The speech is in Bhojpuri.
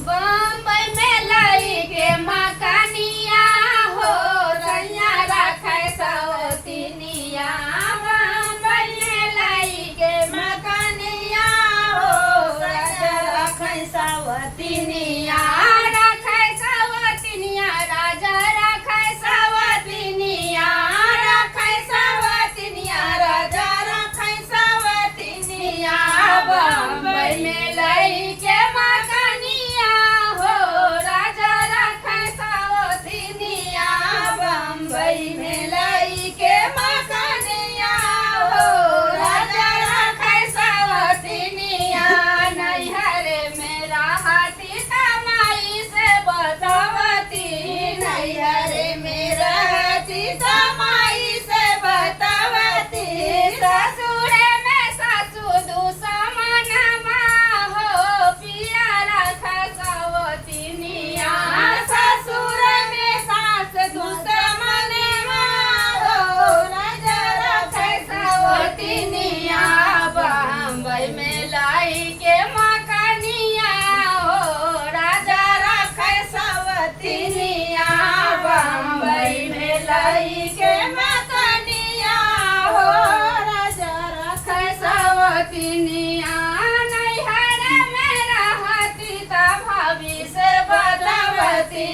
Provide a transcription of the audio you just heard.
बम्बई में लाई के मकानिया हो सैया रखे सवतिनिया। बम्बई में लाई के मकानिया हो राजा रखे सवतिनिया। रखे सवतिनिया राजा रखे सवतिनिया। रखे सवतिनिया राजा रखे सवतिनिया। बम्बई में लाई के मकानिया हो राजा रखे सवतिनिया। बम्बई में लाई के मकानिया हो राजा रखे सवतिनिया। नैहर में रहती कमाई से बतावती। नैहर में रहती कमाई से बतावती। ससुर में सासु दुश्मनमा हो पिया रखे सवतिनिया। ससुर में सास दुश्मनमा हो राजा रखे सवतिनिया। बम्बई में लाई के मकानिया हो राजा रखे सवतिनिया। बम्बई में लाई के मकानिया हो राजा रखे सवतिनिया। नैहर में रहती त भाभी से बतावती।